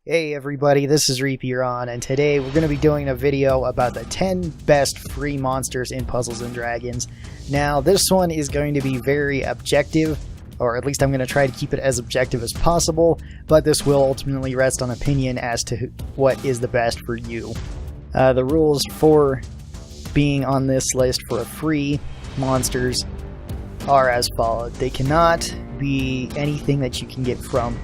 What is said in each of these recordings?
Hey everybody, this is Reapiron, and today we're going to be doing a video about the 10 best free monsters in Puzzles & Dragons. Now, this one is going to be very objective, or at least I'm going to try to keep it as objective as possible, but this will ultimately rest on opinion as to what is the best for you. The rules for being on this list for free monsters are as follows. They cannot be anything that you can get from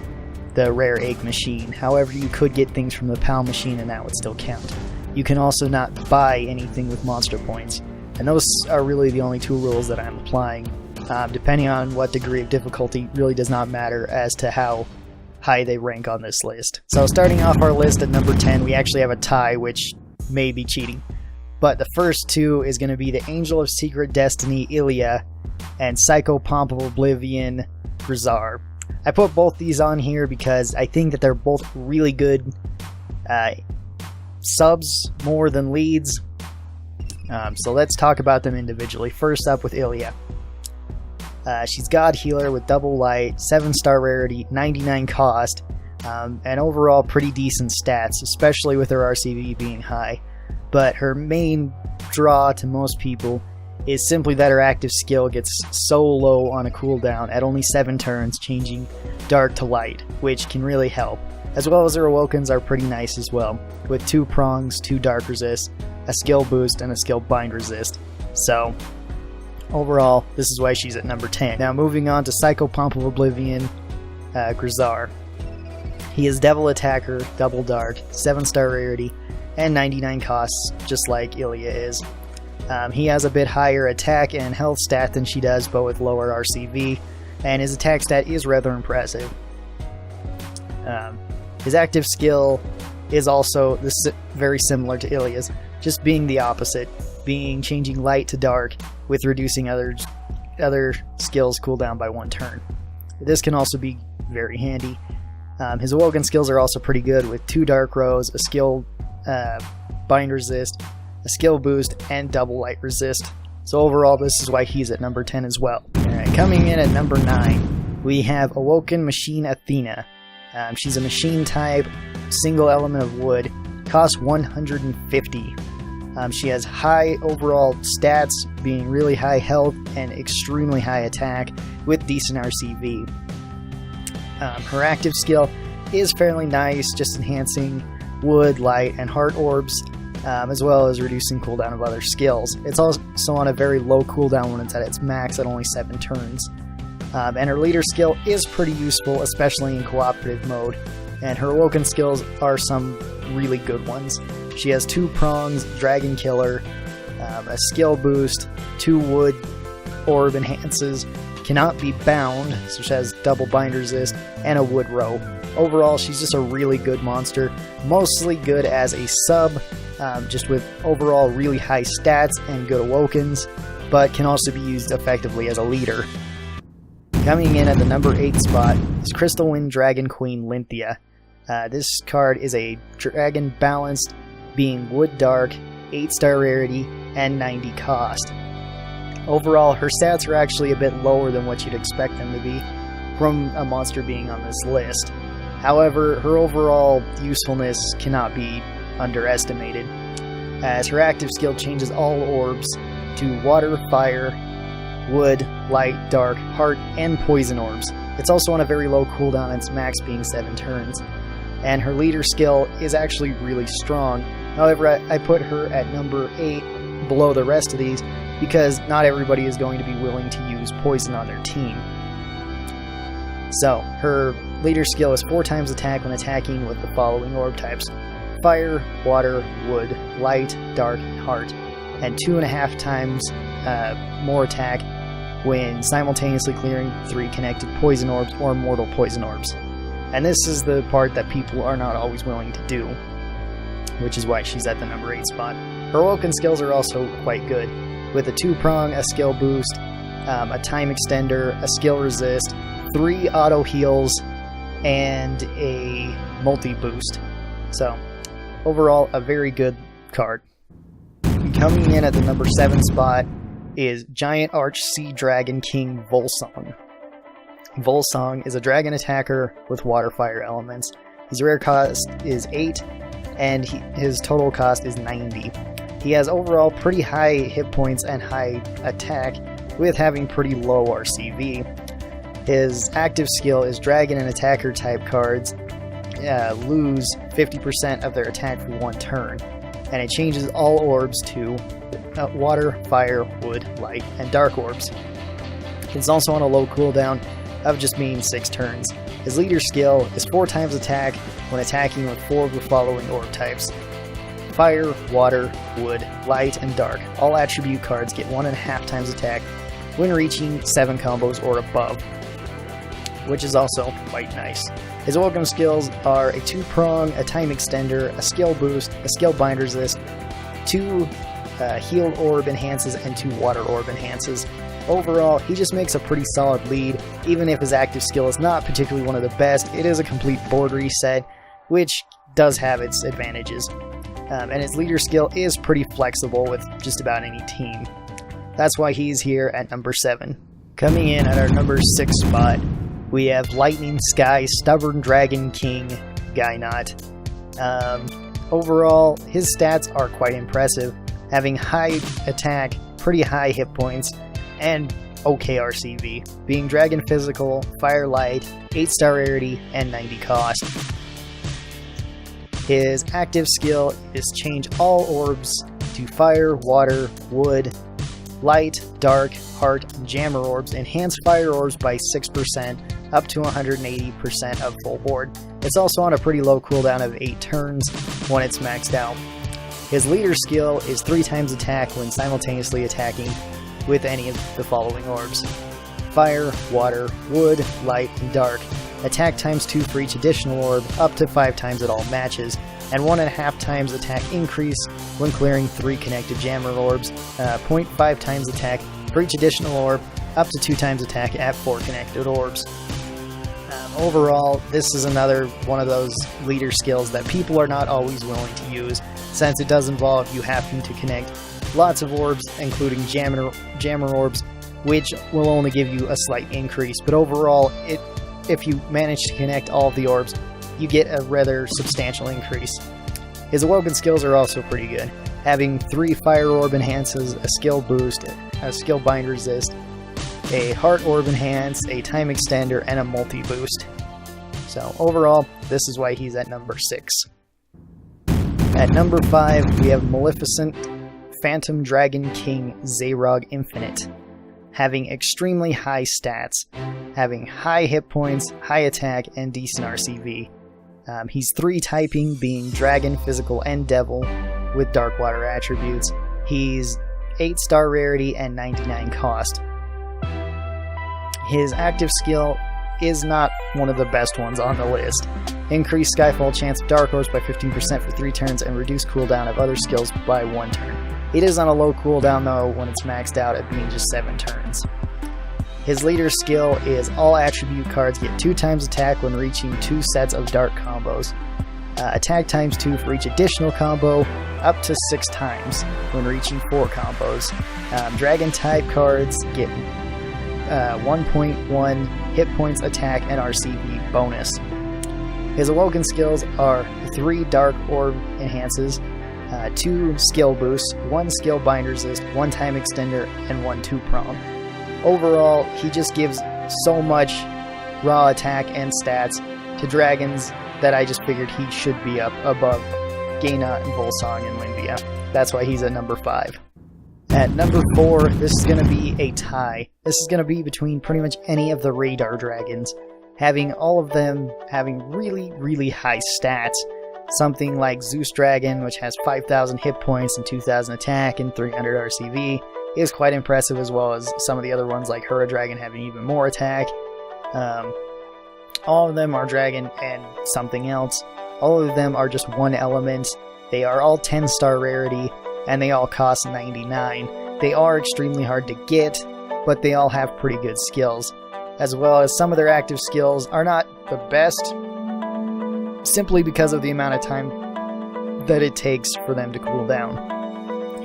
the rare egg machine. However, you could get things from the PAL machine and that would still count. You can also not buy anything with monster points. And those are really the only two rules that I'm applying. Depending on what degree of difficulty really does not matter as to how high they rank on this list. So starting off our list at number 10, we actually have a tie, which may be cheating. But the first two is going to be the Angel of Secret Destiny, Ilya, and Psychopomp Oblivion, Grizar. I put both these on here because I think that they're both really good subs more than leads. So let's talk about them individually. First up with Ilya. She's God Healer with double light, 7-star rarity, 99 cost, and overall pretty decent stats, especially with her RCV being high. But her main draw to most people is simply that her active skill gets so low on a cooldown at only 7 turns, changing dark to light, which can really help. As well as her awokens are pretty nice as well, with 2 prongs, 2 dark resist, a skill boost, and a skill bind resist. So, overall, this is why she's at number 10. Now moving on to Psychopomp Oblivion, Grizar. He is Devil Attacker, double dark, 7-star rarity, and 99 costs, just like Ilya is. He has a bit higher attack and health stat than she does, but with lower RCV, and his attack stat is rather impressive. His active skill is also very similar to Ilya's, just being the opposite, being changing light to dark with reducing other skills cooldown by 1 turn. This can also be very handy. His awoken skills are also pretty good, with 2 dark rows, a skill bind resist, a skill boost, and double light resist. So overall, this is why he's at number 10 as well. Alright, coming in at number 9, we have Awoken Machine Athena. She's a machine type, single element of wood, costs 150. She has high overall stats, being really high health and extremely high attack with decent RCV. Her active skill is fairly nice, just enhancing wood, light, and heart orbs, as well as reducing cooldown of other skills. It's also on a very low cooldown when it's at its max at only 7 turns. And her leader skill is pretty useful, especially in cooperative mode, and her awoken skills are some really good ones. She has 2 prongs, Dragon Killer, a skill boost, 2 wood orb enhances, cannot be bound, so she has double bind resist, and a wood row. Overall, she's just a really good monster, mostly good as a sub, just with overall really high stats and good awokens, but can also be used effectively as a leader. Coming in at the number 8 spot is Crystal Wind Dragon Queen Lynthia. This card is a dragon balanced, being wood dark, 8-star rarity, and 90 cost. Overall, her stats are actually a bit lower than what you'd expect them to be from a monster being on this list. However, her overall usefulness cannot be underestimated, as her active skill changes all orbs to water, fire, wood, light, dark, heart, and poison orbs. It's also on a very low cooldown, its max being 7 turns. And her leader skill is actually really strong. However, I put her at number 8 below the rest of these because not everybody is going to be willing to use poison on their team. So, her leader skill is 4 times attack when attacking with the following orb types: fire, water, wood, light, dark, and heart, and 2.5 times more attack when simultaneously clearing 3 connected poison orbs or mortal poison orbs. And this is the part that people are not always willing to do, which is why she's at the number 8 spot. Her awoken skills are also quite good, with a 2-prong, a skill boost, a time extender, a skill resist, 3 auto heals, and a multi-boost. So, overall, a very good card. Coming in at the number 7 spot is Giant Arch Sea Dragon King Volsong. Volsong is a dragon attacker with water fire elements, His rare cost is 8, and his total cost is 90. He has overall pretty high hit points and high attack, with having pretty low RCV. His active skill is Dragon and Attacker type cards lose 50% of their attack for 1 turn, and it changes all orbs to water, fire, wood, light, and dark orbs. It's also on a low cooldown of just being 6 turns. His leader skill is 4 times attack when attacking with 4 of the following orb types: fire, water, wood, light, and dark. All attribute cards get 1.5 times attack when reaching 7 combos or above, which is also quite nice. His welcome skills are a 2-prong, a time extender, a skill boost, a skill bind resist, 2 healed orb enhances, and 2 water orb enhances. Overall, he just makes a pretty solid lead. Even if his active skill is not particularly one of the best, it is a complete board reset, which does have its advantages. And his leader skill is pretty flexible with just about any team. That's why he's here at number 7. Coming in at our number 6 spot, we have Lightning Sky Stubborn Dragon King Gainot. Overall, his stats are quite impressive, having high attack, pretty high hit points, and okay RCV, being Dragon Physical, Fire Light, 8-star rarity, and 90 cost. His active skill is change all orbs to fire, water, wood, light, dark, heart, and jammer orbs, enhance fire orbs by 6%, up to 180% of full board. It's also on a pretty low cooldown of 8 turns when it's maxed out. His leader skill is 3 times attack when simultaneously attacking with any of the following orbs: fire, water, wood, light, and dark. Attack times 2 for each additional orb, up to 5 times at all matches, and 1.5 times attack increase when clearing 3 connected jammer orbs, 0.5 times attack for each additional orb, up to 2 times attack at 4 connected orbs. Overall, this is another one of those leader skills that people are not always willing to use, since it does involve you having to connect lots of orbs, including jammer orbs, which will only give you a slight increase. But overall, if you manage to connect all of the orbs, you get a rather substantial increase. His awoken skills are also pretty good, having 3 fire orb enhances, a skill boost, a skill bind resist, a heart orb enhance, a time extender, and a multi boost. So overall, this is why he's at number 6. At number 5, we have Maleficent Phantom Dragon King Zayrog Infinite, having extremely high stats, having high hit points, high attack, and decent RCV. He's 3 typing, being Dragon, Physical, and Devil, with Dark Water attributes. He's 8-star rarity and 99 cost. His active skill is not one of the best ones on the list. Increase Skyfall chance of Dark Orbs by 15% for 3 turns, and reduce cooldown of other skills by 1 turn. It is on a low cooldown though when it's maxed out at being just 7 turns. His leader skill is all attribute cards get 2 times attack when reaching 2 sets of dark combos. Attack times 2 for each additional combo, up to 6 times when reaching 4 combos. Dragon type cards get 1.1 hit points, attack, and RCV bonus. His awoken skills are 3 dark orb enhances, 2 skill boosts, 1 skill bind resist, 1 time extender, and 1 2-prong. Overall, he just gives so much raw attack and stats to dragons that I just figured he should be up above Gainot and Volsong and Linvia. That's why he's at number 5. At number 4, this is going to be a tie. This is going to be between pretty much any of the radar dragons, having all of them having really, really high stats. Something like Zeus Dragon, which has 5,000 hit points and 2,000 attack and 300 RCV, is quite impressive, as well as some of the other ones like Hura Dragon having even more attack. All of them are dragon and something else. All of them are just 1 element. They are all 10-star rarity, and they all cost 99. They are extremely hard to get, but they all have pretty good skills, as well as some of their active skills are not the best, simply because of the amount of time that it takes for them to cool down.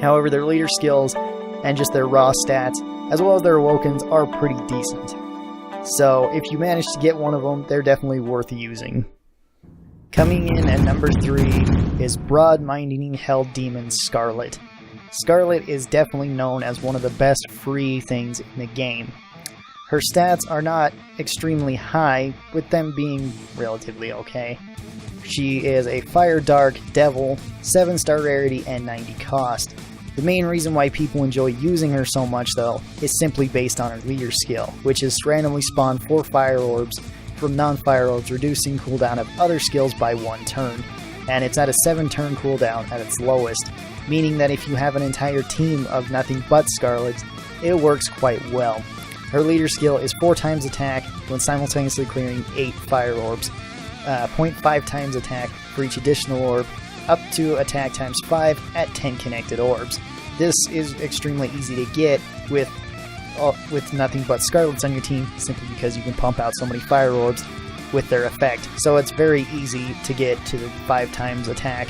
However, their leader skills and just their raw stats, as well as their awokens, are pretty decent. So if you manage to get one of them, they're definitely worth using. Coming in at number 3 is Broad-Minding Hell Demon Scarlet. Scarlet is definitely known as one of the best free things in the game. Her stats are not extremely high, with them being relatively okay. She is a Fire Dark Devil, 7-star rarity and 90 cost. The main reason why people enjoy using her so much though is simply based on her leader skill, which is randomly spawn 4 fire orbs from non-fire orbs, reducing cooldown of other skills by 1 turn. And it's at a 7-turn cooldown at its lowest, meaning that if you have an entire team of nothing but Scarlets, it works quite well. Her leader skill is 4 times attack when simultaneously clearing 8 fire orbs, 0.5 times attack for each additional orb, up to attack times 5 at 10 connected orbs. This is extremely easy to get with nothing but Scarlets on your team, simply because you can pump out so many fire orbs with their effect. So it's very easy to get to the 5 times attack,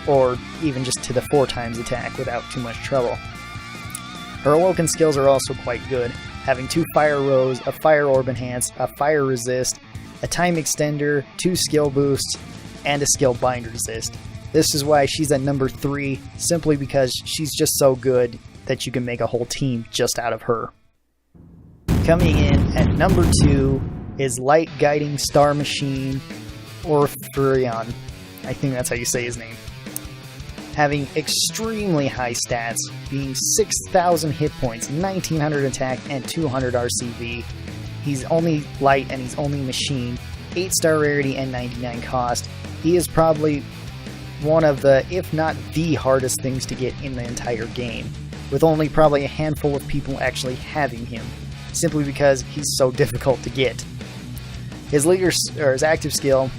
or even just to the 4 times attack without too much trouble. Her awoken skills are also quite good, having 2 fire rows, a fire orb enhance, a fire resist, a time extender, 2 skill boosts, and a skill bind resist. This is why she's at number 3, simply because she's just so good that you can make a whole team just out of her. Coming in at number 2 is Light Guiding Star Machine, or Furion. I think that's how you say his name. Having extremely high stats, being 6,000 hit points, 1,900 attack, and 200 RCV. He's only light and he's only machine, 8-star rarity and 99 cost. He is probably one of the, if not the hardest things to get in the entire game, with only probably a handful of people actually having him, simply because he's so difficult to get. His active skill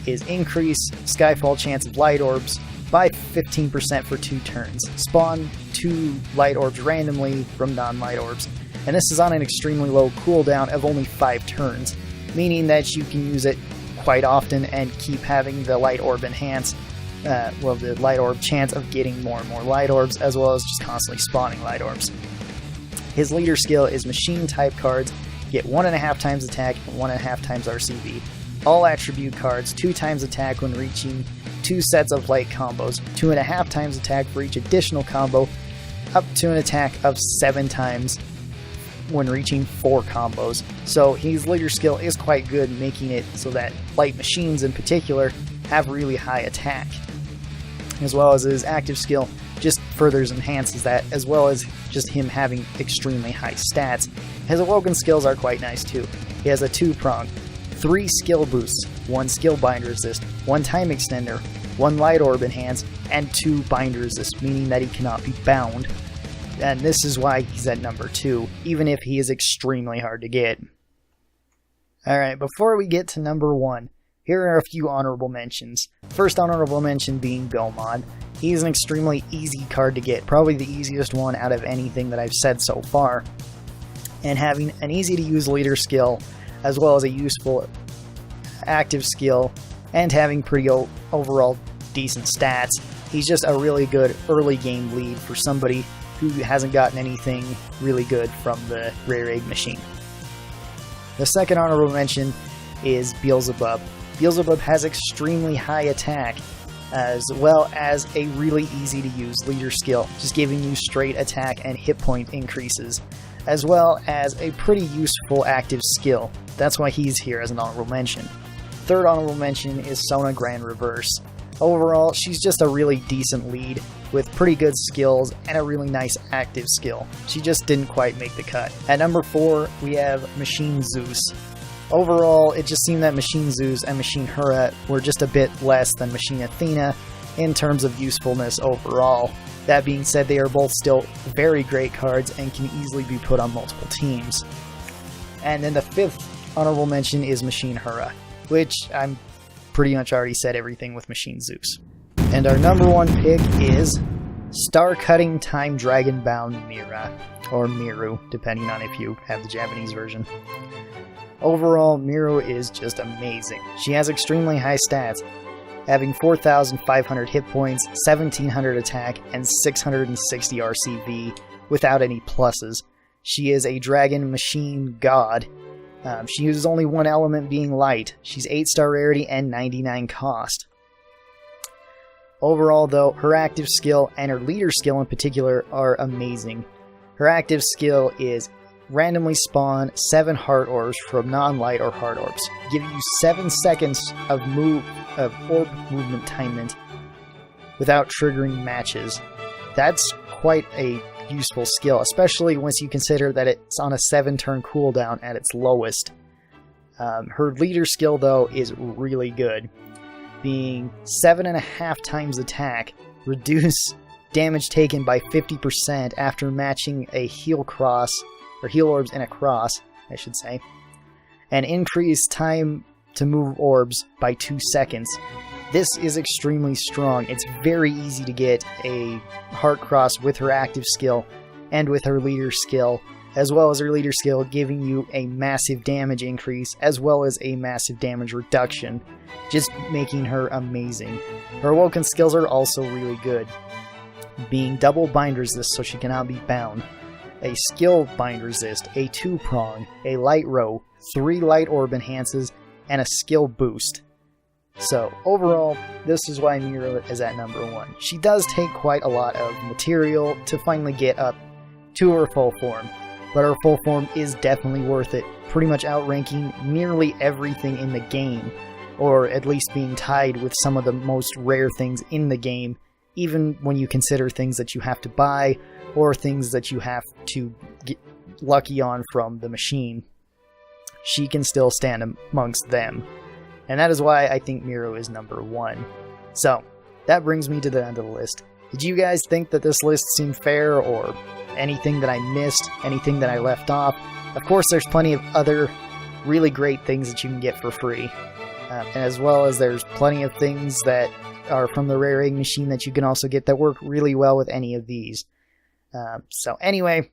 is increase Skyfall chance of light orbs by 15% for 2 turns. Spawn 2 light orbs randomly from non-light orbs, and this is on an extremely low cooldown of only 5 turns, meaning that you can use it quite often and keep having the light orb enhance, the light orb chance of getting more and more light orbs, as well as just constantly spawning light orbs. His leader skill is machine type cards, get 1.5 times attack and 1.5 times RCV. All attribute cards, 2 times attack when reaching 2 sets of light combos, 2.5 times attack for each additional combo, up to an attack of 7 times when reaching 4 combos. So his leader skill is quite good, making it so that light machines in particular have really high attack. As well as his active skill just further enhances that, as well as just him having extremely high stats. His awoken skills are quite nice too. He has a 2-prong, 3 skill boosts, 1 skill bind resist, 1 time extender, 1 light orb enhance, and 2 bind resist, meaning that he cannot be bound. And this is why he's at number 2, even if he is extremely hard to get. Alright, before we get to number 1, here are a few honorable mentions. First honorable mention being Belmont. He is an extremely easy card to get, probably the easiest one out of anything that I've said so far. And having an easy to use leader skill, as well as a useful active skill, and having pretty overall decent stats, he's just a really good early game lead for somebody who hasn't gotten anything really good from the Rare Egg machine. The second honorable mention is Beelzebub. Beelzebub has extremely high attack, as well as a really easy to use leader skill, just giving you straight attack and hit point increases, as well as a pretty useful active skill. That's why he's here as an honorable mention. Third honorable mention is Sona Grand Reverse. Overall, she's just a really decent lead with pretty good skills and a really nice active skill. She just didn't quite make the cut. At number 4, we have Machine Zeus. Overall, it just seemed that Machine Zeus and Machine Hera were just a bit less than Machine Athena in terms of usefulness overall. That being said, they are both still very great cards and can easily be put on multiple teams. And then the 5th honorable mention is Machine Hera, which I'm pretty much already said everything with Machine Zeus. And our number 1 pick is Star Cutting Time Dragon Bound Mira, or Miru, depending on if you have the Japanese version. Overall, Miru is just amazing. She has extremely high stats, having 4,500 hit points, 1,700 attack, and 660 RCV without any pluses. She is a dragon machine god, She uses only one element, being light. She's 8-star rarity and 99 cost. Overall, though, her active skill and her leader skill in particular are amazing. Her active skill is randomly spawn 7 heart orbs from non-light or heart orbs, giving you 7 seconds of orb movement timement without triggering matches. That's quite a useful skill, especially once you consider that it's on a 7-turn cooldown at its lowest. Her leader skill, though, is really good, being 7.5 times attack, reduce damage taken by 50% after matching a heal orbs in a cross, I should say, and increase time to move orbs by 2 seconds. This is extremely strong. It's very easy to get a heart cross with her active skill and with her leader skill, as well as her leader skill giving you a massive damage increase as well as a massive damage reduction, just making her amazing. Her awoken skills are also really good, being double bind resist so she cannot be bound, a skill bind resist, a 2-prong, a light row, 3 light orb enhances, and a skill boost. So overall, this is why Mira is at number 1. She does take quite a lot of material to finally get up to her full form, but her full form is definitely worth it, pretty much outranking nearly everything in the game, or at least being tied with some of the most rare things in the game, even when you consider things that you have to buy or things that you have to get lucky on from the machine. She can still stand amongst them. And that is why I think Miro is number 1. So, that brings me to the end of the list. Did you guys think that this list seemed fair, or anything that I missed, anything that I left off? Of course, there's plenty of other really great things that you can get for free. And as well as there's plenty of things that are from the Rare Egg machine that you can also get that work really well with any of these. So anyway,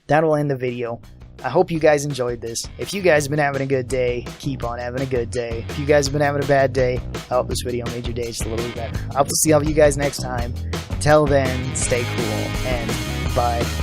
that'll end the video. I hope you guys enjoyed this. If you guys have been having a good day, keep on having a good day. If you guys have been having a bad day, I hope this video made your day just a little bit better. I hope to see all of you guys next time. Till then, stay cool, and bye.